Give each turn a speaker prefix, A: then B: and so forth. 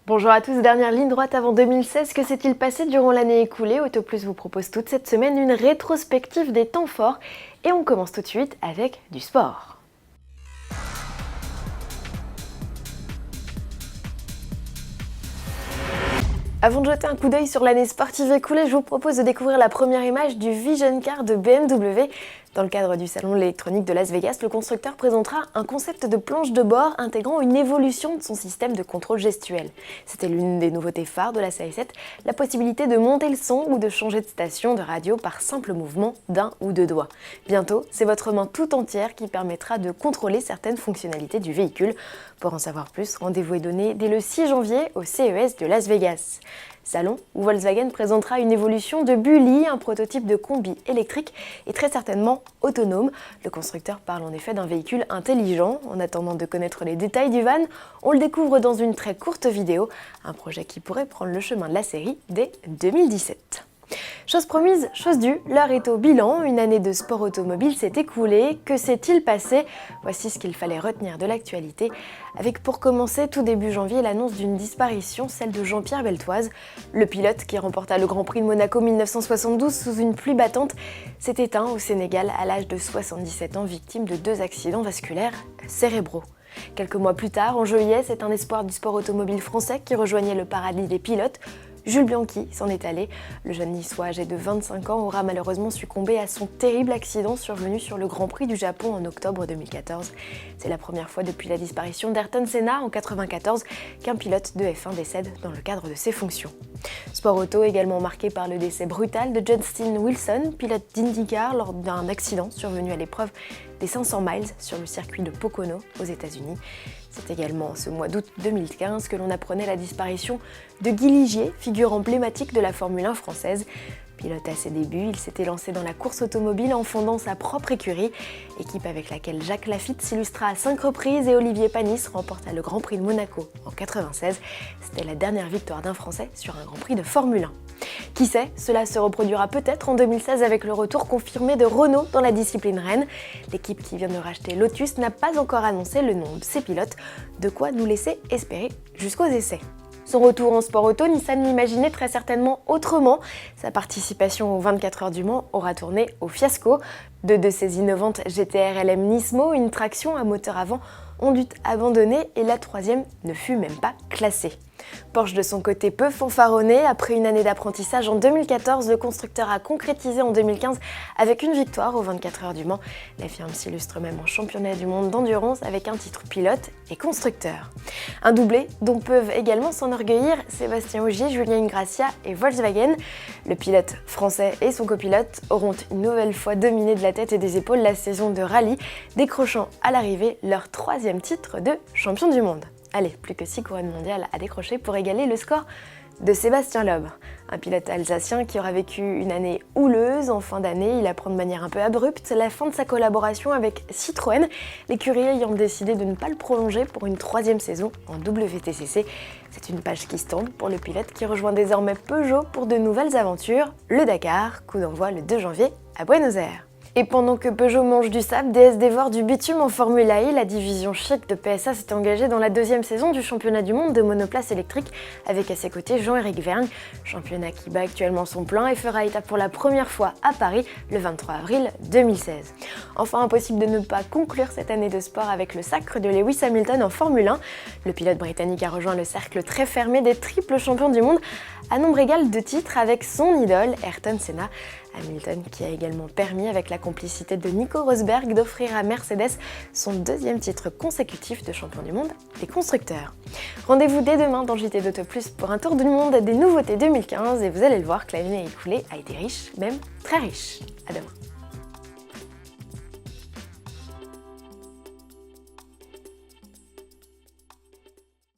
A: Bonjour à tous, dernière ligne droite avant 2016, que s'est-il passé durant l'année écoulée? Autoplus vous propose toute cette semaine une rétrospective des temps forts et on commence tout de suite avec du sport. Avant de jeter un coup d'œil sur l'année sportive écoulée, je vous propose de découvrir la première image du Vision Car de BMW. Dans le cadre du salon de l'électronique de Las Vegas, le constructeur présentera un concept de planche de bord intégrant une évolution de son système de contrôle gestuel. C'était l'une des nouveautés phares de la série 7, la possibilité de monter le son ou de changer de station de radio par simple mouvement d'un ou deux doigts. Bientôt, c'est votre main tout entière qui permettra de contrôler certaines fonctionnalités du véhicule. Pour en savoir plus, rendez-vous est donné dès le 6 janvier au CES de Las Vegas. Salon où Volkswagen présentera une évolution de Bulli, un prototype de combi électrique et très certainement autonome. Le constructeur parle en effet d'un véhicule intelligent. En attendant de connaître les détails du van, on le découvre dans une très courte vidéo, un projet qui pourrait prendre le chemin de la série dès 2017. Chose promise, chose due, l'heure est au bilan, une année de sport automobile s'est écoulée, que s'est-il passé? Voici ce qu'il fallait retenir de l'actualité, avec pour commencer tout début janvier l'annonce d'une disparition, celle de Jean-Pierre Beltoise. Le pilote qui remporta le Grand Prix de Monaco 1972 sous une pluie battante s'est éteint au Sénégal à l'âge de 77 ans, victime de 2 accidents vasculaires cérébraux. Quelques mois plus tard, en juillet, c'est un espoir du sport automobile français qui rejoignait le paradis des pilotes. Jules Bianchi s'en est allé. Le jeune niçois âgé de 25 ans aura malheureusement succombé à son terrible accident survenu sur le Grand Prix du Japon en octobre 2014. C'est la première fois depuis la disparition d'Ayrton Senna en 1994 qu'un pilote de F1 décède dans le cadre de ses fonctions. Sport auto également marqué par le décès brutal de Justin Wilson, pilote d'IndyCar lors d'un accident survenu à l'épreuve des 500 miles sur le circuit de Pocono aux États-Unis. C'est également ce mois d'août 2015 que l'on apprenait la disparition de Guy Ligier, figure emblématique de la Formule 1 française. Pilote à ses débuts, il s'était lancé dans la course automobile en fondant sa propre écurie, équipe avec laquelle Jacques Laffite s'illustra à 5 reprises et Olivier Panis remporta le Grand Prix de Monaco en 1996. C'était la dernière victoire d'un Français sur un Grand Prix de Formule 1. Qui sait, cela se reproduira peut-être en 2016 avec le retour confirmé de Renault dans la discipline Rennes. L'équipe qui vient de racheter Lotus n'a pas encore annoncé le nom de ses pilotes, de quoi nous laisser espérer jusqu'aux essais. Son retour en sport auto, Nissan l'imaginait très certainement autrement. Sa participation aux 24 heures du Mans aura tourné au fiasco. Deux de ses innovantes GT-R LM Nismo, une traction à moteur avant, ont dû abandonner et la troisième ne fut même pas classée. Porsche de son côté peu fanfaronné, après une année d'apprentissage en 2014, le constructeur a concrétisé en 2015 avec une victoire aux 24 heures du Mans. La firme s'illustre même en championnat du monde d'endurance avec un titre pilote et constructeur. Un doublé dont peuvent également s'enorgueillir Sébastien Ogier, Julien Ingrassia et Volkswagen. Le pilote français et son copilote auront une nouvelle fois dominé de la tête et des épaules la saison de rallye, décrochant à l'arrivée leur 3e titre de champion du monde. Allez, plus que 6 couronnes mondiales à décrocher pour égaler le score de Sébastien Loeb. Un pilote alsacien qui aura vécu une année houleuse. En fin d'année, il apprend de manière un peu abrupte la fin de sa collaboration avec Citroën, l'écurie ayant décidé de ne pas le prolonger pour une 3e saison en WTCC. C'est une page qui se tourne pour le pilote qui rejoint désormais Peugeot pour de nouvelles aventures, le Dakar, coup d'envoi le 2 janvier à Buenos Aires. Et pendant que Peugeot mange du sable, DS dévore du bitume en Formule E, la division chic de PSA s'est engagée dans la 2e saison du championnat du monde de monoplace électrique avec à ses côtés Jean-Éric Vergne, championnat qui bat actuellement son plein et fera étape pour la première fois à Paris le 23 avril 2016. Enfin, impossible de ne pas conclure cette année de sport avec le sacre de Lewis Hamilton en Formule 1. Le pilote britannique a rejoint le cercle très fermé des triples champions du monde à nombre égal de titres avec son idole Ayrton Senna. Hamilton qui a également permis, avec la complicité de Nico Rosberg, d'offrir à Mercedes son 2e titre consécutif de champion du monde des constructeurs. Rendez-vous dès demain dans JT d'Autoplus pour un tour du monde des nouveautés 2015 et vous allez le voir que l'année écoulée a été riche, même très riche. À demain.